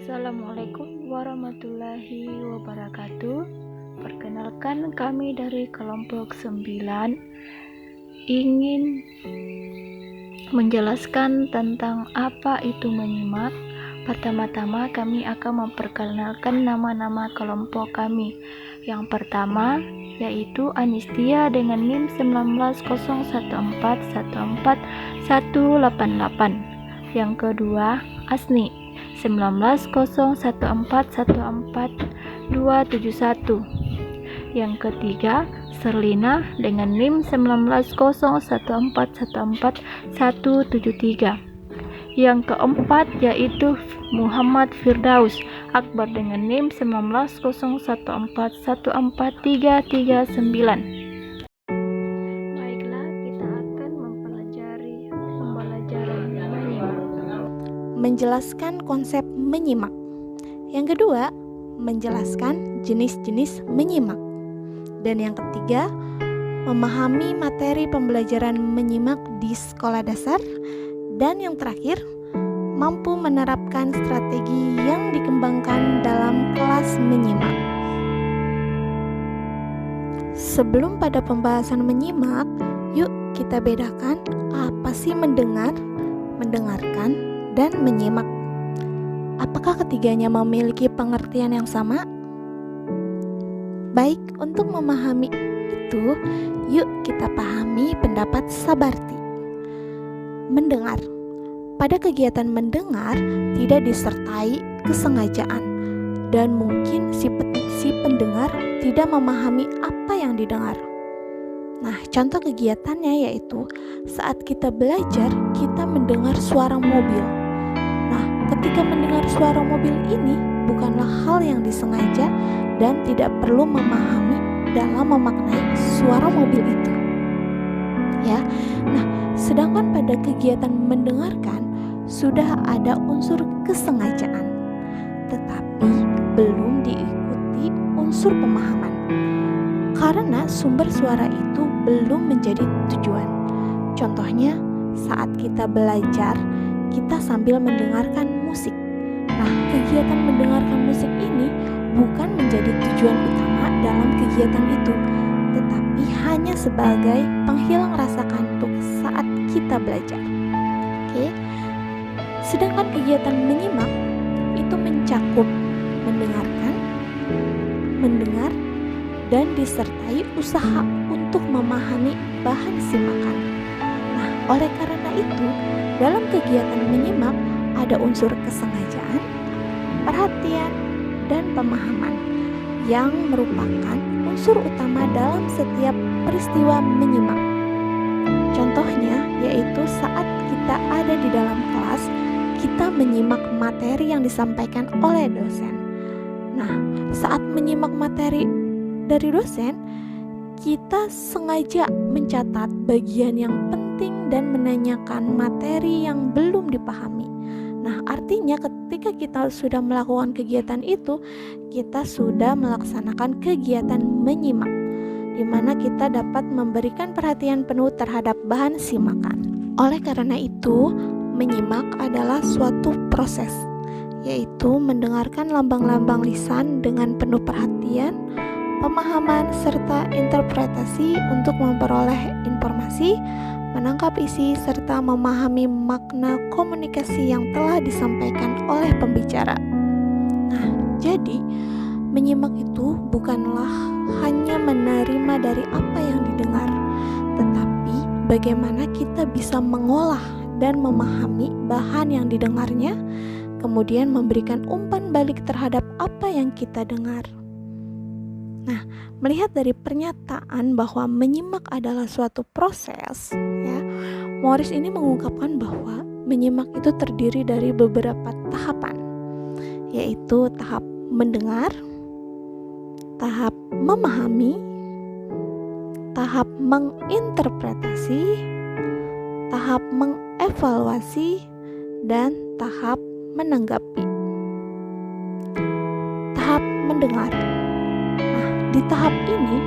Assalamualaikum warahmatullahi wabarakatuh. Perkenalkan, kami dari kelompok 9 ingin menjelaskan tentang apa itu menyimak. Pertama-tama kami akan memperkenalkan nama-nama kelompok kami. Yang pertama yaitu Anistia dengan NIM 1901414188. Yang kedua Asni 1901414271. Yang ketiga Serlina dengan NIM 1901414173. Yang keempat yaitu Muhammad Firdaus Akbar dengan NIM 190141414339. Baiklah, kita akan mempelajari pembelajaran menyimak. Menjelaskan konsep menyimak. Yang kedua, menjelaskan jenis-jenis menyimak. Dan yang ketiga, memahami materi pembelajaran menyimak di sekolah dasar. Dan yang terakhir, mampu menerapkan strategi yang dikembangkan dalam kelas menyimak. Sebelum pada pembahasan menyimak, yuk kita bedakan apa sih mendengar, mendengarkan, dan menyimak. Apakah ketiganya memiliki pengertian yang sama? Baik, untuk memahami itu, yuk kita pahami pendapat Sabarti. Mendengar. Pada kegiatan mendengar tidak disertai kesengajaan dan mungkin si pendengar tidak memahami apa yang didengar. Nah, contoh kegiatannya yaitu saat kita belajar, kita mendengar suara mobil. Nah, ketika mendengar suara mobil ini bukanlah hal yang disengaja dan tidak perlu memahami dalam memaknai suara mobil itu. Ya. Nah, sedangkan pada kegiatan mendengarkan sudah ada unsur kesengajaan, tetapi belum diikuti unsur pemahaman. Karena sumber suara itu belum menjadi tujuan. Contohnya, saat kita belajar, kita sambil mendengarkan musik. Nah, kegiatan mendengarkan musik ini bukan menjadi tujuan utama dalam kegiatan itu, tetapi hanya sebagai penghilang rasa kantuk saat kita belajar. Oke. Sedangkan kegiatan menyimak itu mencakup mendengarkan, mendengar, dan disertai usaha untuk memahami bahan simakan. Nah, oleh karena itu, dalam kegiatan menyimak ada unsur kesengajaan, perhatian, dan pemahaman yang merupakan unsur utama dalam setiap peristiwa menyimak. Contohnya yaitu saat kita ada di dalam kelas, kita menyimak materi yang disampaikan oleh dosen. Nah, saat menyimak materi dari dosen, kita sengaja mencatat bagian yang penting dan menanyakan materi yang belum dipahami. Nah, artinya ketika kita sudah melakukan kegiatan itu, kita sudah melaksanakan kegiatan menyimak, di mana kita dapat memberikan perhatian penuh terhadap bahan simakan. Oleh karena itu, menyimak adalah suatu proses, yaitu mendengarkan lambang-lambang lisan dengan penuh perhatian, pemahaman, serta interpretasi untuk memperoleh informasi, menangkap isi, serta memahami makna komunikasi yang telah disampaikan oleh pembicara. Nah, jadi menyimak itu bukanlah hanya menerima dari apa yang didengar, tetapi bagaimana kita bisa mengolah dan memahami bahan yang didengarnya, kemudian memberikan umpan balik terhadap apa yang kita dengar. Nah, melihat dari pernyataan bahwa menyimak adalah suatu proses, ya, Morris ini mengungkapkan bahwa menyimak itu terdiri dari beberapa tahapan, yaitu tahap mendengar, tahap memahami, tahap menginterpretasi, tahap mengevaluasi, dan tahap menanggapi. Tahap mendengar. Di tahap ini,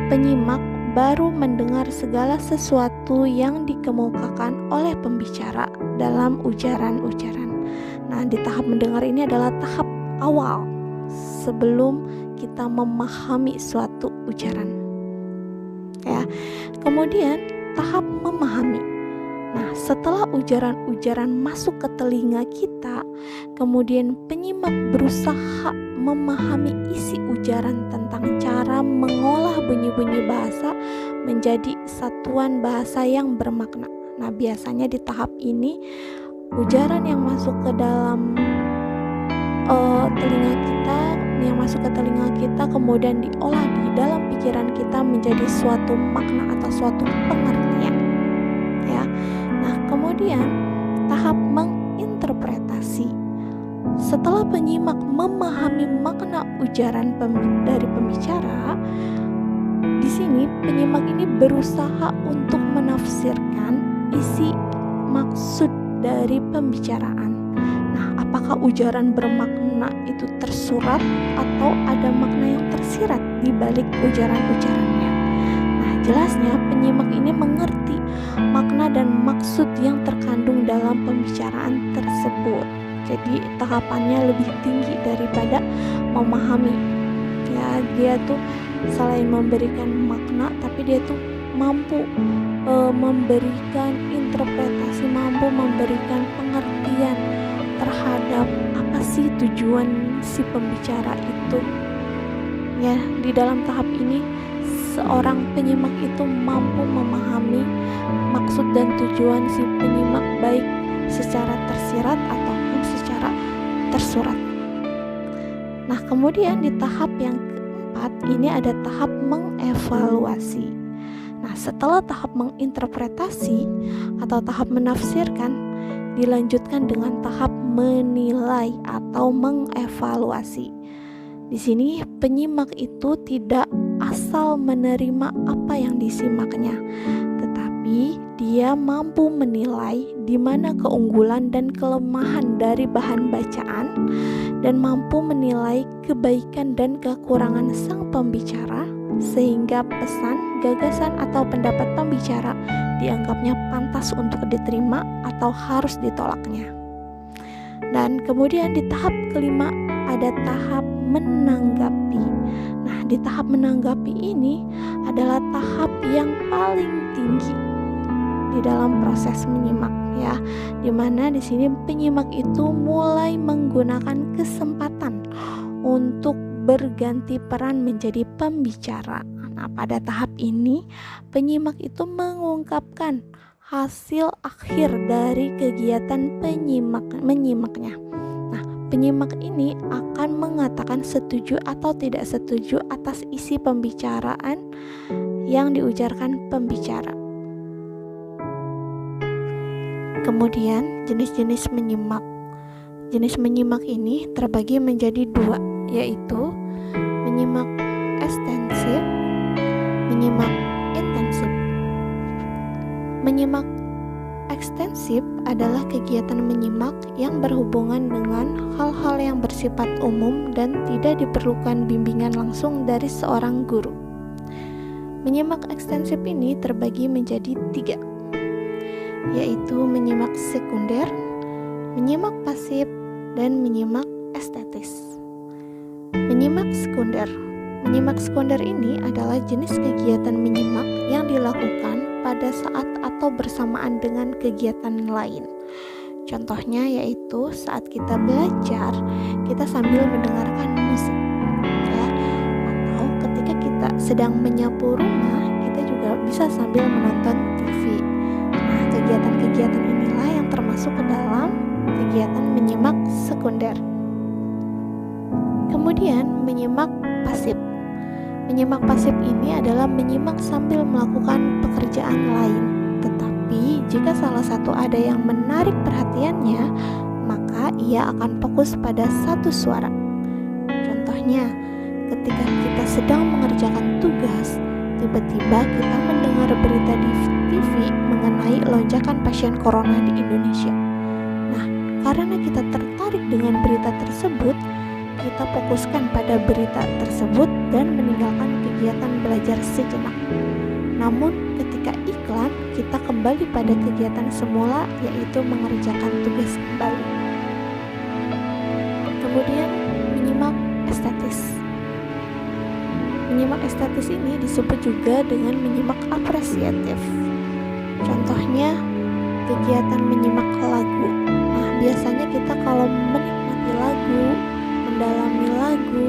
penyimak baru mendengar segala sesuatu yang dikemukakan oleh pembicara dalam ujaran-ujaran. Nah, di tahap mendengar ini adalah tahap awal sebelum kita memahami suatu ujaran. Ya. Kemudian tahap memahami. Nah, setelah ujaran-ujaran masuk ke telinga kita, kemudian penyimak berusaha memahami isi ujaran tentang cara mengolah bunyi-bunyi bahasa menjadi satuan bahasa yang bermakna. Nah, biasanya di tahap ini ujaran yang masuk ke dalam telinga kita kemudian diolah di dalam pikiran kita menjadi suatu makna atau suatu pengertian. Ya. Nah, kemudian tahap menginterpretasi. Setelah penyimak memahami makna ujaran dari pembicara, di sini penyimak ini berusaha untuk menafsirkan isi maksud dari pembicaraan. Nah, apakah ujaran bermakna itu tersurat atau ada makna yang tersirat di balik ujaran-ujarannya? Nah, jelasnya penyimak ini mengerti makna dan maksud yang terkandung dalam pembicaraan tersebut. Jadi tahapannya lebih tinggi daripada memahami. Ya, dia tuh selain memberikan makna, tapi dia tuh mampu memberikan interpretasi, mampu memberikan pengertian terhadap apa sih tujuan si pembicara itu. Ya, di dalam tahap ini seorang penyimak itu mampu memahami maksud dan tujuan si penyimak baik secara tersirat ataupun secara tersurat. Nah, kemudian di tahap yang keempat ini ada tahap mengevaluasi. Nah, setelah tahap menginterpretasi atau tahap menafsirkan, dilanjutkan dengan tahap menilai atau mengevaluasi. Di sini penyimak itu tidak asal menerima apa yang disimaknya, tetapi dia mampu menilai di mana keunggulan dan kelemahan dari bahan bacaan dan mampu menilai kebaikan dan kekurangan sang pembicara sehingga pesan, gagasan atau pendapat pembicara dianggapnya pantas untuk diterima atau harus ditolaknya. Dan kemudian di tahap kelima ada tahap menanggapi. Nah, di tahap menanggapi ini adalah tahap yang paling tinggi di dalam proses menyimak, ya, dimana di sini penyimak itu mulai menggunakan kesempatan untuk berganti peran menjadi pembicara. Nah, pada tahap ini penyimak itu mengungkapkan hasil akhir dari kegiatan menyimaknya. Nah, penyimak ini akan mengatakan setuju atau tidak setuju atas isi pembicaraan yang diujarkan pembicara. Kemudian jenis-jenis menyimak. Jenis menyimak ini terbagi menjadi dua, yaitu menyimak ekstensif, menyimak intensif. Menyimak ekstensif adalah kegiatan menyimak yang berhubungan dengan hal-hal yang bersifat umum dan tidak diperlukan bimbingan langsung dari seorang guru. Menyimak ekstensif ini terbagi menjadi 3, yaitu menyimak sekunder, menyimak pasif, dan menyimak estetis. Menyimak sekunder. Menyimak sekunder ini adalah jenis kegiatan menyimak yang dilakukan pada saat atau bersamaan dengan kegiatan lain. Contohnya yaitu saat kita belajar, kita sambil mendengarkan musik, ya. Atau ketika kita sedang menyapu rumah, kita juga bisa sambil menonton TV. Nah, kegiatan-kegiatan inilah yang termasuk ke dalam kegiatan menyimak sekunder. Kemudian menyimak pasif. Menyimak pasif ini adalah menyimak sambil melakukan pekerjaan lain. Tetapi jika salah satu ada yang menarik perhatiannya, maka ia akan fokus pada satu suara. Contohnya, ketika kita sedang mengerjakan tugas, tiba-tiba kita mendengar berita di TV mengenai lonjakan pasien corona di Indonesia. Nah, karena kita tertarik dengan berita tersebut, kita fokuskan pada berita tersebut dan meninggalkan kegiatan belajar sejenak. Namun ketika iklan, kita kembali pada kegiatan semula, yaitu mengerjakan tugas kembali. Kemudian menyimak estetis. Menyimak estetis ini disebut juga dengan menyimak apresiatif. Contohnya kegiatan menyimak lagu. Nah, biasanya kita kalau menikmati lagu, mendalami lagu,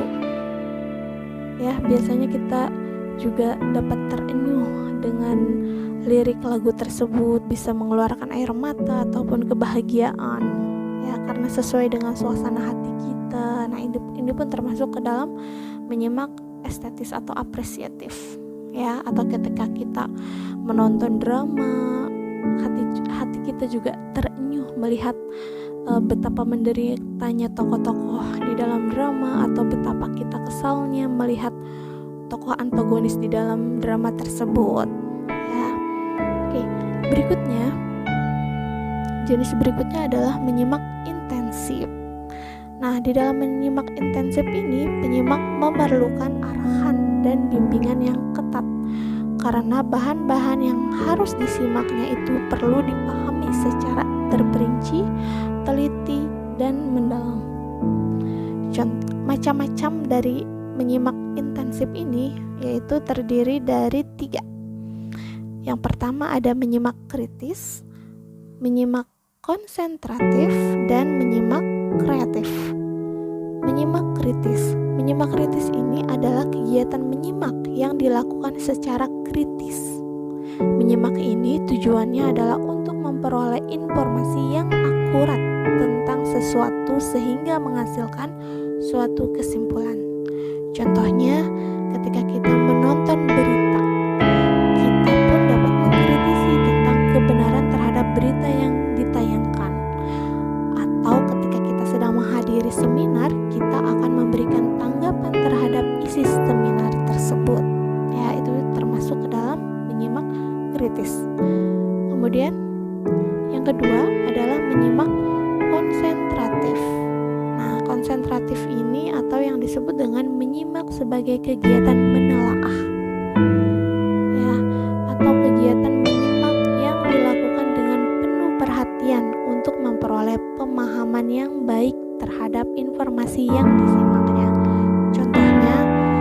ya biasanya kita juga dapat terenyuh dengan lirik lagu tersebut, bisa mengeluarkan air mata ataupun kebahagiaan, ya karena sesuai dengan suasana hati kita. Nah, ini pun termasuk ke dalam menyimak estetis atau apresiatif, ya. Atau ketika kita menonton drama, hati kita juga terenyuh melihat betapa menderitanya tokoh-tokoh di dalam drama, atau betapa kita kesalnya melihat tokoh antagonis di dalam drama tersebut, ya. Oke, berikutnya, jenis berikutnya adalah menyimak intensif. Nah, di dalam menyimak intensif ini, penyimak memerlukan arahan dan bimbingan yang ketat karena bahan-bahan yang harus disimaknya itu perlu dipahami secara terperinci, teliti, dan mendalam. Macam-macam dari menyimak intensif ini yaitu terdiri dari 3. Yang pertama ada menyimak kritis, menyimak konsentratif, dan menyimak kreatif. Menyimak kritis. Menyimak kritis ini adalah kegiatan menyimak yang dilakukan secara kritis. Menyimak ini tujuannya adalah untuk memperoleh informasi yang akurat tentang sesuatu sehingga menghasilkan suatu kesimpulan. Contohnya, ketika kita menonton berita, kita pun dapat mengkritisi tentang kebenaran terhadap berita yang ditayangkan. Atau ketika kita sedang menghadiri seminar, kita akan memberikan tanggapan terhadap isi seminar tersebut. Ya, itu termasuk ke dalam menyimak kritis. Kemudian, yang kedua adalah menyimak konsentratif. Nah, konsentratif ini atau yang disebut dengan menyimak sebagai kegiatan menelaah, ya, atau kegiatan menyimak yang dilakukan dengan penuh perhatian untuk memperoleh pemahaman yang baik terhadap informasi yang disimaknya. Contohnya,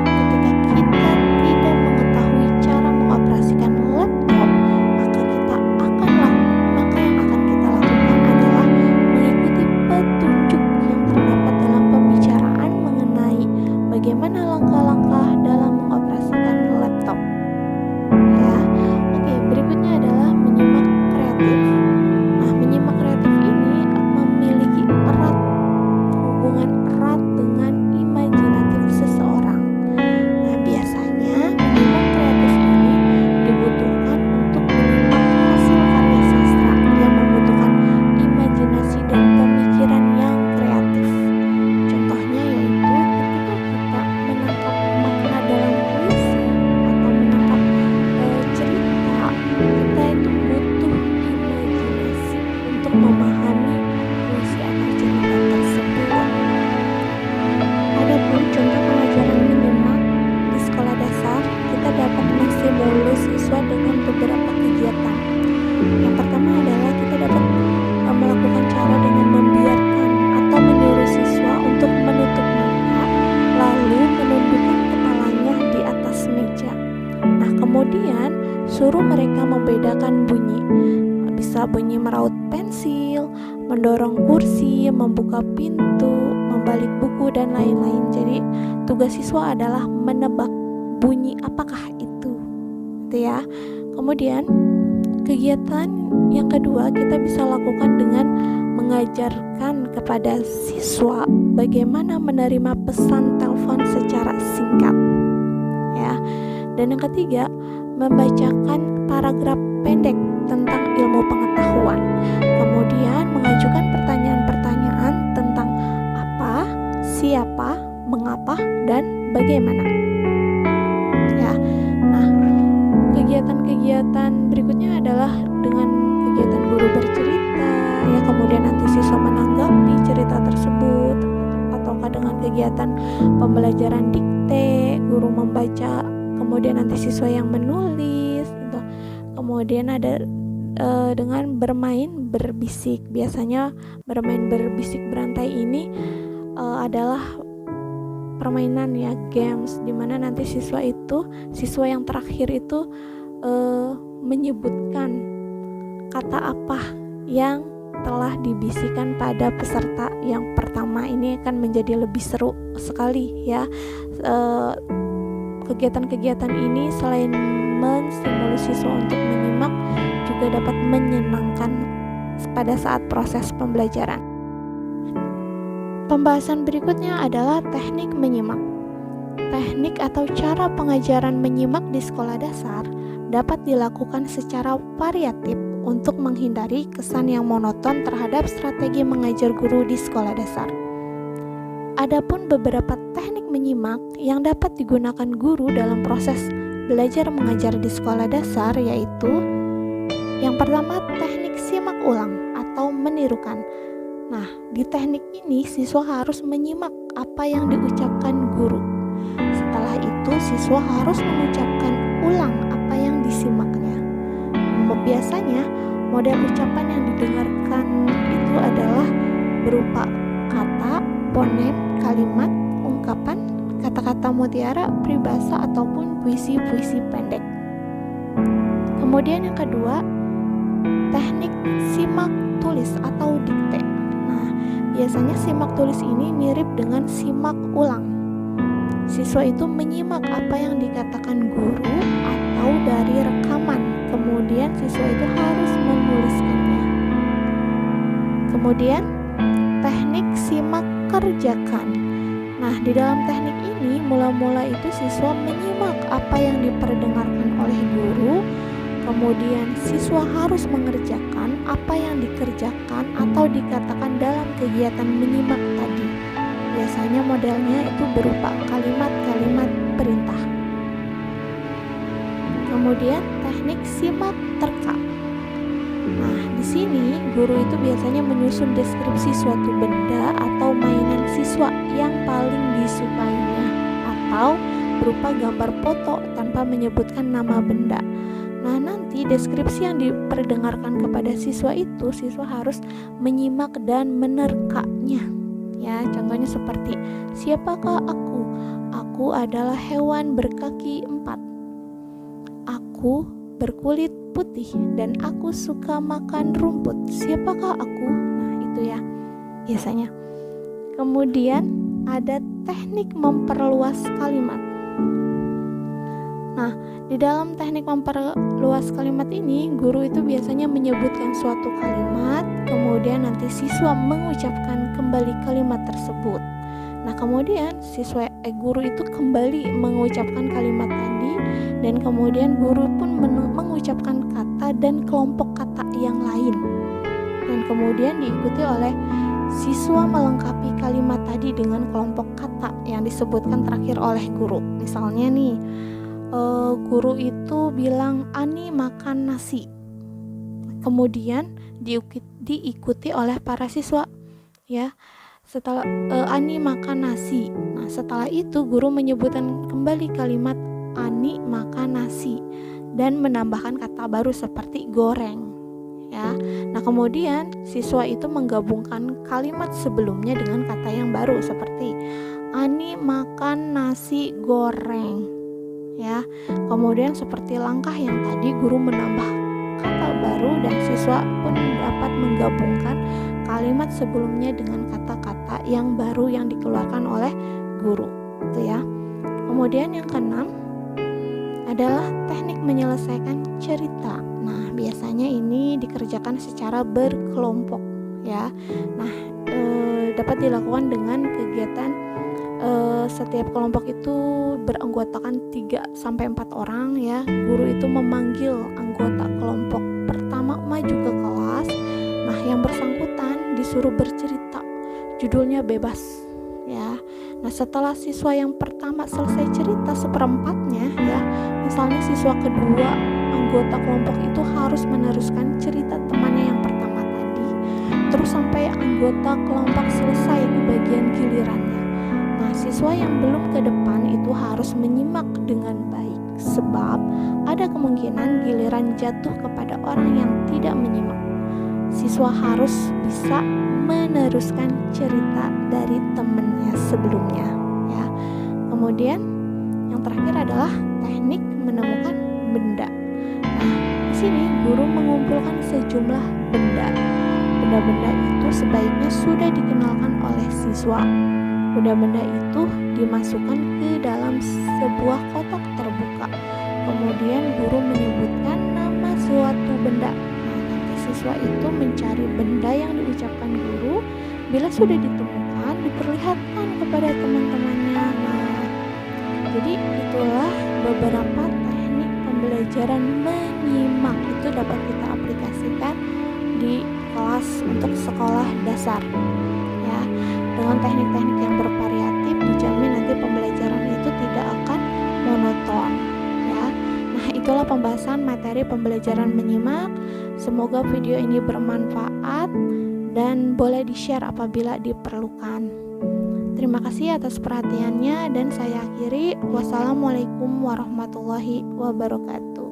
ketika kita tidak mengetahui cara mengoperasikan laptop, maka yang akan kita lakukan adalah mengikuti petunjuk yang terdapat dalam pembicaraan mengenai bagaimana langkah-langkah dalam mengoperasikan laptop. Ya, oke. Berikutnya adalah menyimak kreatif. Nah, menyimak kreatif ini memiliki hubungan erat dengan imajinatif seseorang. Nah, biasanya menyimak kreatif ini dibutuhkan untuk menyimak hasil karya sastra yang membutuhkan imajinasi dan pemikiran yang kreatif. Contohnya yaitu ketika kita menangkap makna dalam puisi atau menangkap cerita, kita itu butuh imajinasi untuk memahami puisi atau cerita tersebut. Adapun contoh pelajaran menyimak di sekolah dasar, kita dapat menstimulus siswa dengan beberapa kegiatan. Yang pertama adalah kita dapat melakukan cara dengan membiarkan atau menyuruh siswa untuk menutup mata, lalu menundukkan kepalanya di atas meja. Nah, kemudian suruh mereka membedakan bunyi. Bisa bunyi meraut pensil, mendorong kursi, membuka pintu, membalik buku, dan lain-lain. Jadi tugas siswa adalah menebak bunyi apakah itu, gitu ya. Kemudian kegiatan yang kedua kita bisa lakukan dengan mengajarkan kepada siswa bagaimana menerima pesan telepon secara singkat, ya. Dan yang ketiga, membacakan paragraf pendek tentang ilmu pengetahuan. Kemudian mengajukan pertanyaan-pertanyaan tentang apa, siapa, mengapa, dan bagaimana. Ya. Nah, kegiatan-kegiatan berikutnya adalah dengan kegiatan guru bercerita, ya, kemudian nanti siswa menanggapi cerita tersebut, ataukah dengan kegiatan pembelajaran dikte, guru membaca, kemudian nanti siswa yang menulis, gitu. Kemudian ada dengan bermain berbisik. Biasanya bermain berbisik berantai ini adalah permainan ya, games, dimana nanti siswa yang terakhir itu menyebutkan kata apa yang telah dibisikkan pada peserta yang pertama. Ini akan menjadi lebih seru sekali ya. Kegiatan-kegiatan ini selain menstimulus siswa untuk menyimak, juga dapat menyenangkan pada saat proses pembelajaran. Pembahasan berikutnya adalah teknik menyimak. Teknik atau cara pengajaran menyimak di sekolah dasar dapat dilakukan secara variatif untuk menghindari kesan yang monoton terhadap strategi mengajar guru di sekolah dasar. Adapun beberapa teknik menyimak yang dapat digunakan guru dalam proses belajar mengajar di sekolah dasar yaitu yang pertama, teknik simak ulang atau menirukan. Nah, di teknik ini siswa harus menyimak apa yang diucapkan guru. Setelah itu siswa harus mengucapkan ulang apa yang disimaknya. Biasanya model ucapan yang didengarkan itu adalah berupa kata, ponem, kalimat, ungkapan, kata-kata mutiara, peribahasa ataupun puisi-puisi pendek. Kemudian yang kedua, teknik simak tulis atau dikte. Nah, biasanya simak tulis ini mirip dengan simak ulang. Siswa itu menyimak apa yang dikatakan guru atau dari rekaman, kemudian siswa itu harus menuliskannya. Kemudian teknik simak kerjakan. Nah, di dalam teknik ini mula-mula itu siswa menyimak apa yang diperdengarkan oleh guru, kemudian siswa harus mengerjakan apa yang dikerjakan atau dikatakan dalam kegiatan menyimak tadi. Biasanya modelnya itu berupa kalimat-kalimat perintah. Kemudian teknik simak terka. Nah, di sini guru itu biasanya menyusun deskripsi suatu benda atau mainan siswa yang paling disukainya atau berupa gambar foto tanpa menyebutkan nama benda. Nah, nanti deskripsi yang diperdengarkan kepada siswa itu siswa harus menyimak dan menerkanya. Ya, contohnya seperti siapakah aku? Aku adalah hewan berkaki 4. Aku berkulit putih dan aku suka makan rumput. Siapakah aku? Nah, itu ya biasanya. Kemudian ada teknik memperluas kalimat. Nah, di dalam teknik memperluas kalimat ini, guru itu biasanya menyebutkan suatu kalimat, kemudian nanti siswa mengucapkan kembali kalimat tersebut. Nah, kemudian guru itu kembali mengucapkan kalimat tadi, dan kemudian guru pun mengucapkan kata dan kelompok kata yang lain. Dan kemudian diikuti oleh siswa melengkapi kalimat tadi dengan kelompok kata yang disebutkan terakhir oleh guru. Misalnya nih, guru itu bilang Ani makan nasi, kemudian diikuti oleh para siswa ya. Setelah Ani makan nasi, nah setelah itu guru menyebutkan kembali kalimat Ani makan nasi dan menambahkan kata baru seperti goreng ya. Nah, kemudian siswa itu menggabungkan kalimat sebelumnya dengan kata yang baru seperti Ani makan nasi goreng ya. Kemudian seperti langkah yang tadi, guru menambah kata baru dan siswa pun dapat menggabungkan kalimat sebelumnya dengan kata-kata yang baru yang dikeluarkan oleh guru itu ya. Kemudian yang keenam adalah teknik menyelesaikan cerita. Nah, biasanya ini dikerjakan secara berkelompok ya. Nah, dapat dilakukan dengan kegiatan setiap kelompok itu beranggotakan 3-4 orang ya. Guru itu memanggil anggota kelompok pertama maju ke kelas. Nah, yang bersangkutan disuruh bercerita. Judulnya bebas ya. Nah, setelah siswa yang pertama selesai cerita seperempatnya ya, misalnya siswa kedua anggota kelompok itu harus meneruskan cerita temannya yang pertama tadi, terus sampai anggota kelompok selesai ke bagian gilirannya. Nah, siswa yang belum ke depan itu harus menyimak dengan baik, sebab ada kemungkinan giliran jatuh kepada orang yang tidak menyimak. Siswa harus bisa meneruskan cerita dari temannya sebelumnya ya. Kemudian yang terakhir adalah teknik menemukan benda. Nah, di sini guru mengumpulkan sejumlah benda. Benda-benda itu sebaiknya sudah dikenalkan oleh siswa. Benda-benda itu dimasukkan ke dalam sebuah kotak terbuka. Kemudian guru menyebutkan nama suatu benda. Nah, nanti siswa itu mencari benda yang diucapkan guru. Bila sudah ditemukan, diperlihatkan kepada teman-temannya. Nah, jadi itulah beberapa teknik pembelajaran menyimak. Itu dapat kita aplikasikan di kelas untuk sekolah dasar. Ya, dengan teknik-teknik yang bervariatif dijamin nanti pembelajaran itu tidak akan monoton. Ya, nah itulah pembahasan materi pembelajaran menyimak. Semoga video ini bermanfaat dan boleh di-share apabila diperlukan. Terima kasih atas perhatiannya dan saya akhiri. Wassalamualaikum warahmatullahi wabarakatuh.